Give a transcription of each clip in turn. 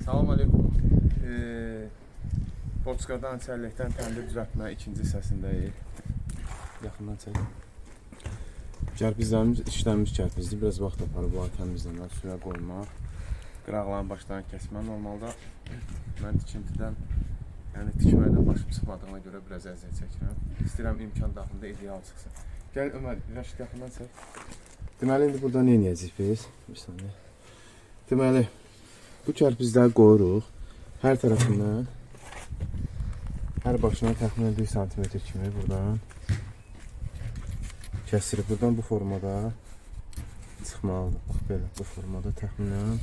Salam aleykum. Boçkadan, çəlləkdən təndir düzəltmə ikinci hissəsindəyik. Yaxından çək. Kərpizlərimiz işlənmiş kərpizdir. Biraz vaxt aparır bunları təmizləmək, suya qoymaq, qıraqların başlarını kəsmək. Normalda mən tikintidən, yəni tikməkdən başım çıxmadığına görə biraz əziyyət çəkirəm. İstəyirəm imkan daxilində ideal çıxsın. Gəl Ömər, Rəşid yaxından çək. Deməli, indi burada nə edəcəyik biz? Bir saniyə. Deməli, bu kərpizləri qoyuruq. Hər tərəfindən, hər başına təxminən 1 cm kimi buradan kəsirib. Buradan bu formada çıxmalıdır. Belə, bu formada təxminən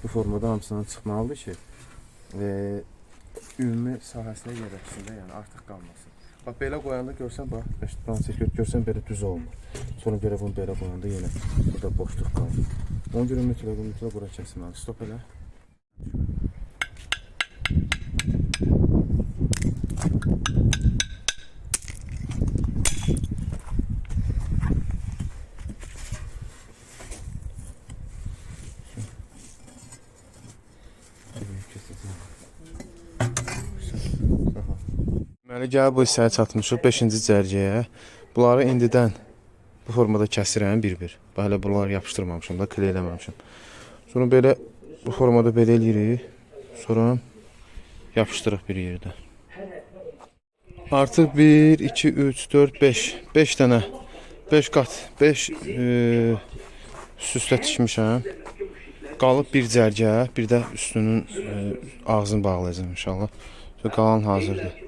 bu formada hamısından çıxmalıdır ki, ümumi sahəsinə yerləşsin də, yəni artıq qalmasın. Bax, belə qoyanda görsən, bax, görsən belə düz olmur. Sonra görə bunu belə qoyanda yenə burada boşluq qalır. Ona görə mütləq bura kəsməli. Stop elə. Deməli, gəl bu hissəyə çatmışıq 5-ci cərgəyə. Bunları indidən bu formada kəsirəm bir-bir. Hələ bunları yapışdırmamışım da, kley eləməmişim. Sonra belə bu formada belə eləyirik. Sonra yapışdırıq bir yerdə. Artıq 1, 2, 3, 4, 5. 5 dənə. 5 qat. 5 süslə tikmişəm. Qalıb bir cərgə, bir də üstünün ağzını bağlayacağım inşallah. Qalan hazırdır.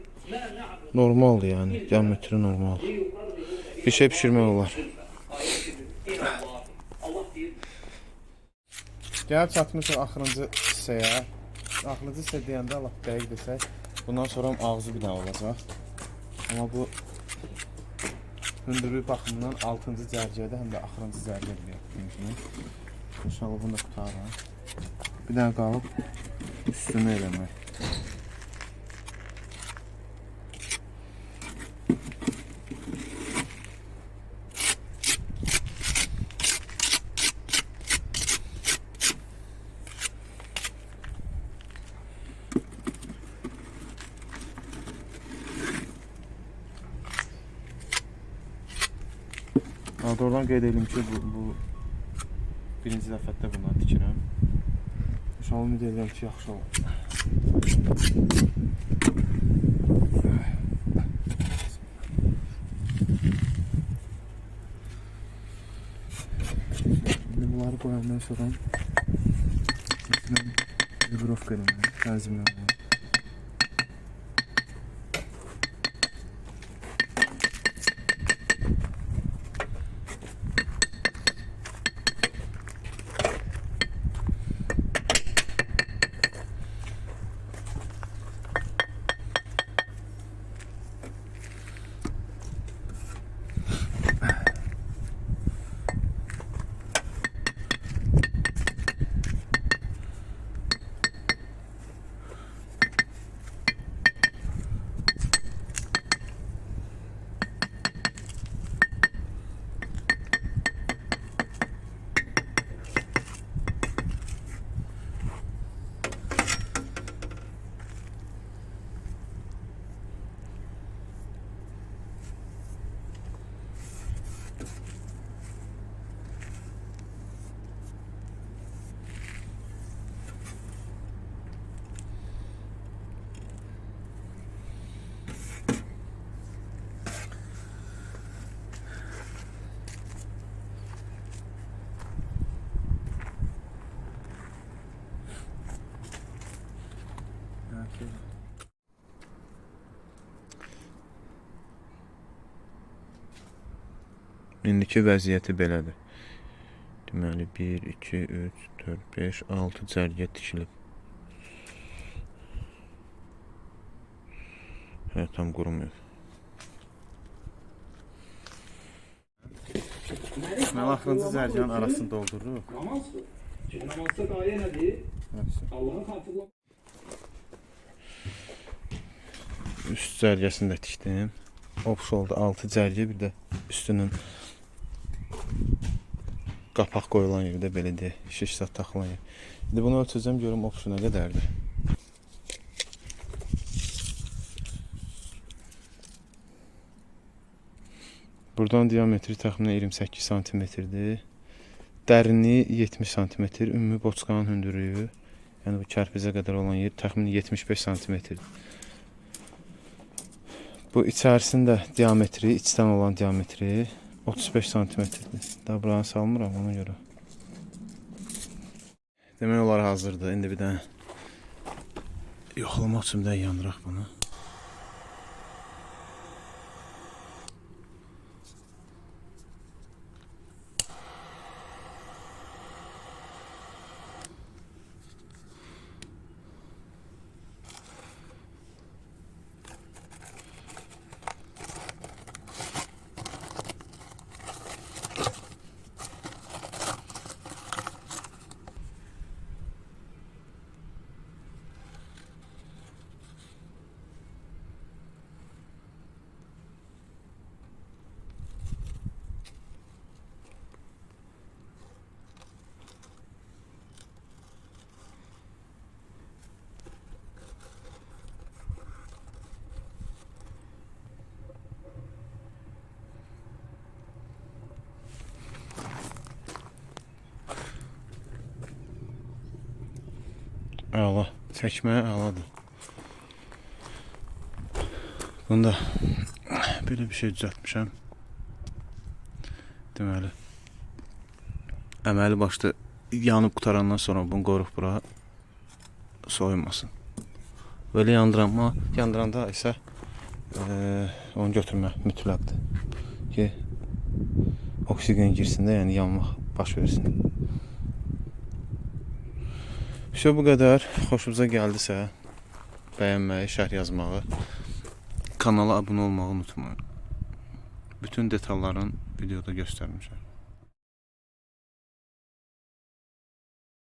Normaldır yəni, diametri normal. Bir şey pişirmək olar. Gəlib çatmışıq axırıncı hissəyə. Axırıncı hissə deyəndə Allah dəqiq desək, bundan sonra ağzı bir dənə olacaq. Amma bu hündürlük baxımından 6-cı cərgədə, həm də axırıncı cərgədə yapmışıq. İnşallah bunu da qutaraq. Bir dənə qalıb üstünü eləmək. Oradan qeyd edelim ki, bu birinci dəfədə bunları tikirəm. İnşallah ümid edirəm ki, yaxşı olur. Bunları qoyandan sonra vibrovka eləmək, tənzimləmək. İndiki vəziyyəti belədir. Deməli 1, 2, 3, 4, 5, 6 cərgə tikilib. Tam qurumuyor. Deməli axırıncı cərgənin arasını doldururuq. Namazda qayə nədir? Allahın xatırla. Üst cərgəsini də tikdim. Opus oldu 6 cərgə, bir də üstünün qapaq qoyulan yerdə belə deyək, şiş zat taxılan yer. İndi bunu ölçəcəm, görüm oxşu nə qədərdir. Buradan diametri təxminən 28 cm-dir. Dərinliyi 70 cm, ümumi boçkanın hündürlüyü, yəni bu kərpizə qədər olan yer təxminən 75 cm-dir. Bu içərisində diametri, içdən olan diametri 35 cm-dir. Daha buranı salmıram ona görə. Demək olar hazırdır. İndi bir dənə yoxlamaq üçün də yandıraq bunu. Əla, çəkməyə əladır. Bunda belə bir şey düzəltmişəm. Deməli, əməli başda yanıb qutarandan sonra bunu qoyuruq bura soyunmasın. Böyle yandıranda isə onu götürmə mütləqdir ki, oksigen girsin də, yəni yanmaq baş versin. İşte bu qədər. Xoşunuza gəldisə, bəyənməyi, şərh yazmağı, kanala abunə olmağı unutmayın. Bütün detalların videoda göstərmişəm.